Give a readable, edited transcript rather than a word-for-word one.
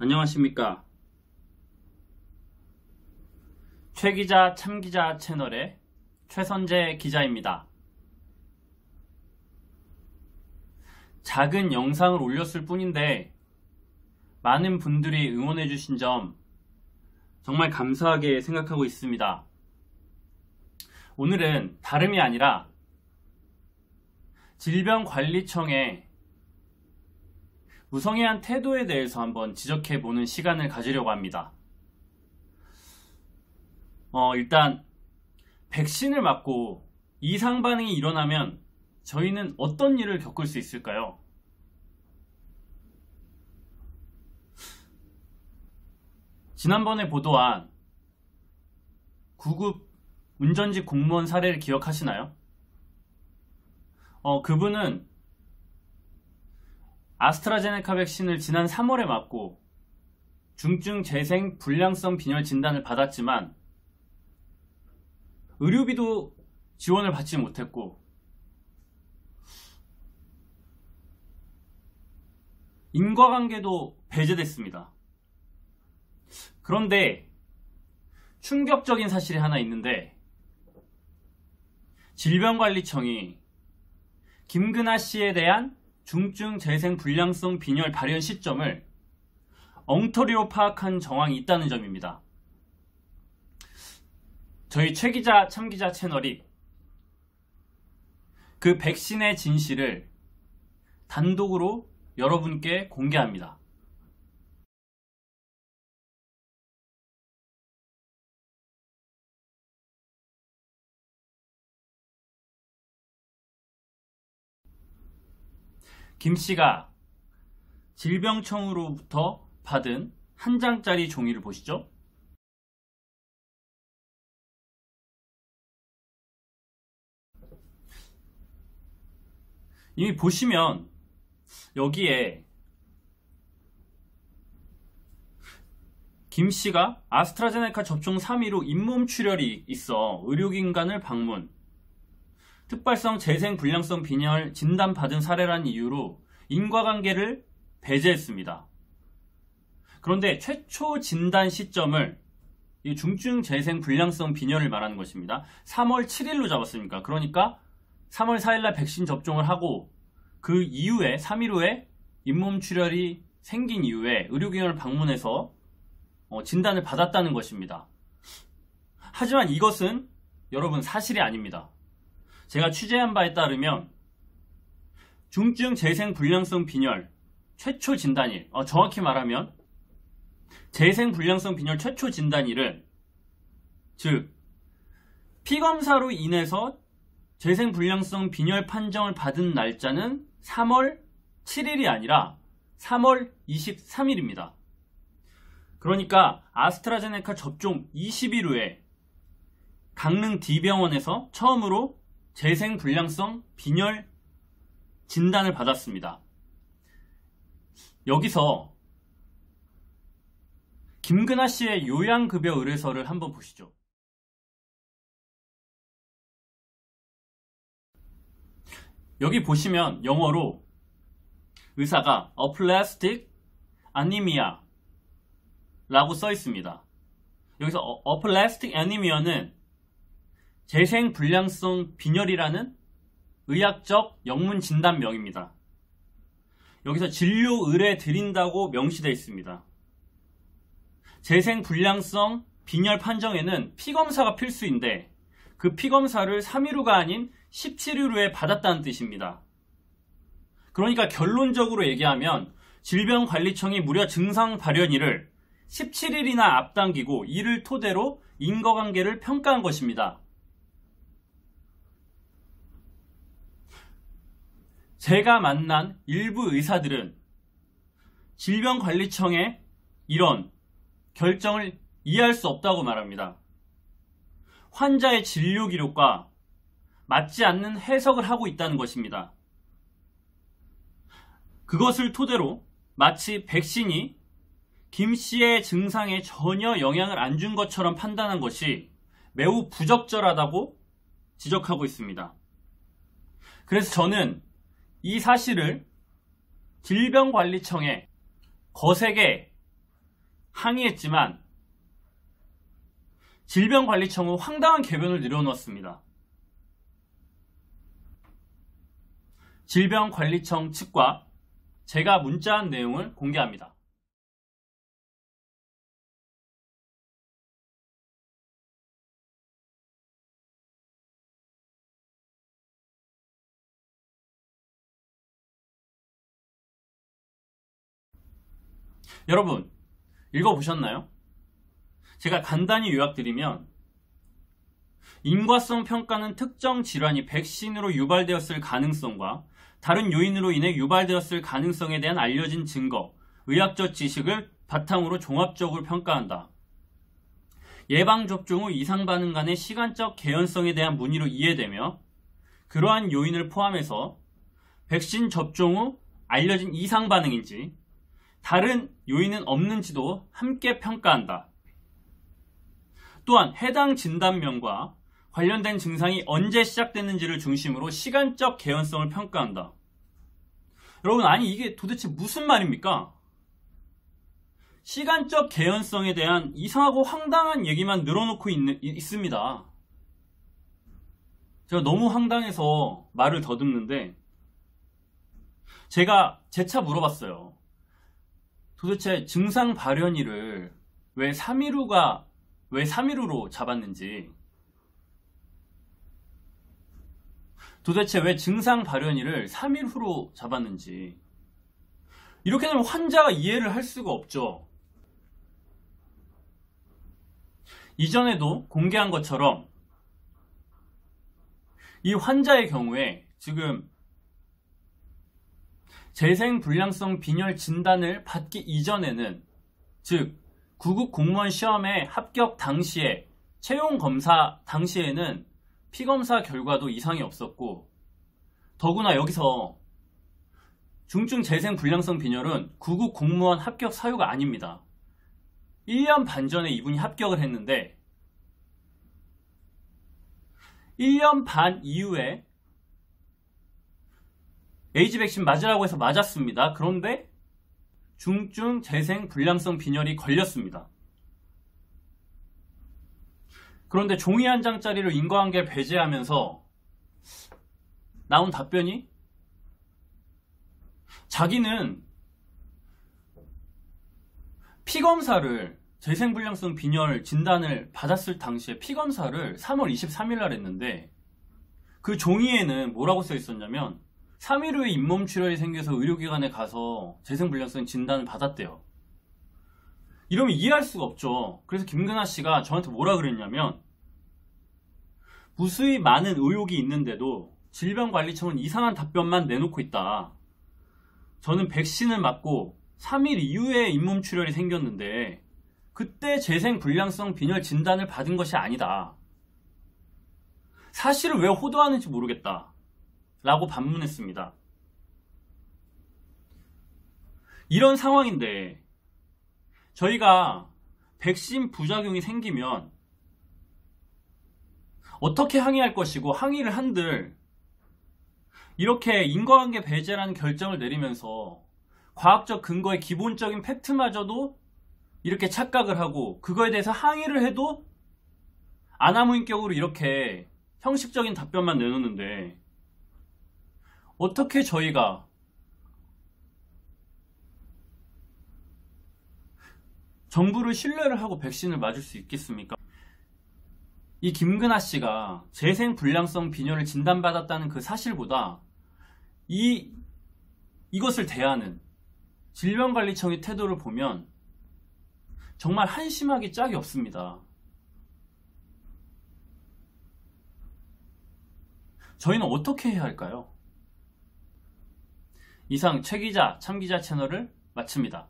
안녕하십니까. 최기자 참기자 채널의 최선재 기자입니다. 작은 영상을 올렸을 뿐인데 많은 분들이 응원해 주신 점 정말 감사하게 생각하고 있습니다. 오늘은 다름이 아니라 질병관리청의 무성의한 태도에 대해서 한번 지적해보는 시간을 가지려고 합니다. 일단 백신을 맞고 이상 반응이 일어나면 저희는 어떤 일을 겪을 수 있을까요? 지난번에 보도한 9급 운전직 공무원 사례를 기억하시나요? 그분은 아스트라제네카 백신을 지난 3월에 맞고 중증 재생 불량성 빈혈 진단을 받았지만 의료비도 지원을 받지 못했고 인과관계도 배제됐습니다. 그런데 충격적인 사실이 하나 있는데 질병관리청이 김근아 씨에 대한 중증 재생 불량성 빈혈 발현 시점을 엉터리로 파악한 정황이 있다는 점입니다. 저희 최기자 참기자 채널이 그 백신의 진실을 단독으로 여러분께 공개합니다. 김씨가 질병청으로부터 받은 한 장짜리 종이를 보시죠. 이미 보시면 여기에 김씨가 아스트라제네카 접종 3일후 잇몸 출혈이 있어 의료기관을 방문, 특발성 재생 불량성 빈혈 진단받은 사례라는 이유로 인과관계를 배제했습니다. 그런데 최초 진단 시점을 이 중증 재생 불량성 빈혈을 말하는 것입니다. 3월 7일로 잡았으니까 그러니까 3월 4일날 백신 접종을 하고 그 이후에 3일 후에 잇몸 출혈이 생긴 이후에 의료기관을 방문해서 진단을 받았다는 것입니다. 하지만 이것은 여러분 사실이 아닙니다. 제가 취재한 바에 따르면 중증 재생 불량성 빈혈 최초 진단일, 정확히 말하면 재생 불량성 빈혈 최초 진단일은 즉 피검사로 인해서 재생 불량성 빈혈 판정을 받은 날짜는 3월 7일이 아니라 3월 23일입니다. 그러니까 아스트라제네카 접종 20일 후에 강릉 D병원에서 처음으로 재생 불량성 빈혈 진단을 받았습니다. 여기서 김근아 씨의 요양급여 의뢰서를 한번 보시죠. 여기 보시면 영어로 의사가 aplastic anemia 라고 써 있습니다. 여기서 aplastic anemia는 재생 불량성 빈혈이라는 의학적 영문 진단명입니다. 여기서 진료 의뢰 드린다고 명시되어 있습니다. 재생 불량성 빈혈 판정에는 피검사가 필수인데 그 피검사를 3일 후가 아닌 17일 후에 받았다는 뜻입니다. 그러니까 결론적으로 얘기하면 질병관리청이 무려 증상 발현일을 17일이나 앞당기고 이를 토대로 인과관계를 평가한 것입니다. 제가 만난 일부 의사들은 질병관리청의 이런 결정을 이해할 수 없다고 말합니다. 환자의 진료 기록과 맞지 않는 해석을 하고 있다는 것입니다. 그것을 토대로 마치 백신이 김 씨의 증상에 전혀 영향을 안 준 것처럼 판단한 것이 매우 부적절하다고 지적하고 있습니다. 그래서 저는 이 사실을 질병관리청에 거세게 항의했지만 질병관리청은 황당한 궤변을 내려놓았습니다. 질병관리청 측과 제가 문자한 내용을 공개합니다. 여러분, 읽어보셨나요? 제가 간단히 요약드리면 인과성 평가는 특정 질환이 백신으로 유발되었을 가능성과 다른 요인으로 인해 유발되었을 가능성에 대한 알려진 증거, 의학적 지식을 바탕으로 종합적으로 평가한다. 예방접종 후 이상반응 간의 시간적 개연성에 대한 문의로 이해되며 그러한 요인을 포함해서 백신 접종 후 알려진 이상반응인지 다른 요인은 없는지도 함께 평가한다. 또한 해당 진단명과 관련된 증상이 언제 시작됐는지를 중심으로 시간적 개연성을 평가한다. 여러분, 아니 이게 도대체 무슨 말입니까? 시간적 개연성에 대한 이상하고 황당한 얘기만 늘어놓고 있습니다. 제가 너무 황당해서 말을 더듬는데 제가 재차 물어봤어요. 도대체 증상 발현일을 왜 3일 후로 잡았는지, 도대체 왜 증상 발현일을 3일 후로 잡았는지. 이렇게 되면 환자가 이해를 할 수가 없죠. 이전에도 공개한 것처럼 이 환자의 경우에 지금 재생불량성 빈혈 진단을 받기 이전에는, 즉 구급 공무원 시험에 합격 당시에, 채용 검사 당시에는 피검사 결과도 이상이 없었고, 더구나 여기서 중증 재생불량성 빈혈은 구급 공무원 합격 사유가 아닙니다. 1년 반 전에 이분이 합격을 했는데 1년 반 이후에 에이즈 백신 맞으라고 해서 맞았습니다. 그런데 중증 재생불량성 빈혈이 걸렸습니다. 그런데 종이 한 장짜리로 인과관계를 배제하면서 나온 답변이 자기는 피검사를, 재생불량성 빈혈 진단을 받았을 당시에 피검사를 3월 23일 날 했는데 그 종이에는 뭐라고 써 있었냐면 3일 후에 잇몸출혈이 생겨서 의료기관에 가서 재생불량성 진단을 받았대요. 이러면 이해할 수가 없죠. 그래서 김근아 씨가 저한테 뭐라 그랬냐면, 무수히 많은 의혹이 있는데도 질병관리청은 이상한 답변만 내놓고 있다. 저는 백신을 맞고 3일 이후에 잇몸출혈이 생겼는데 그때 재생불량성 빈혈 진단을 받은 것이 아니다. 사실을 왜 호도하는지 모르겠다 라고 반문했습니다. 이런 상황인데 저희가 백신 부작용이 생기면 어떻게 항의할 것이고, 항의를 한들 이렇게 인과관계 배제라는 결정을 내리면서 과학적 근거의 기본적인 팩트마저도 이렇게 착각을 하고 그거에 대해서 항의를 해도 아나무인격으로 이렇게 형식적인 답변만 내놓는데 어떻게 저희가 정부를 신뢰를 하고 백신을 맞을 수 있겠습니까? 이 김근아 씨가 재생불량성 빈혈을 진단받았다는 그 사실보다 이것을 대하는 질병관리청의 태도를 보면 정말 한심하기 짝이 없습니다. 저희는 어떻게 해야 할까요? 이상 최기자 참기자 채널을 마칩니다.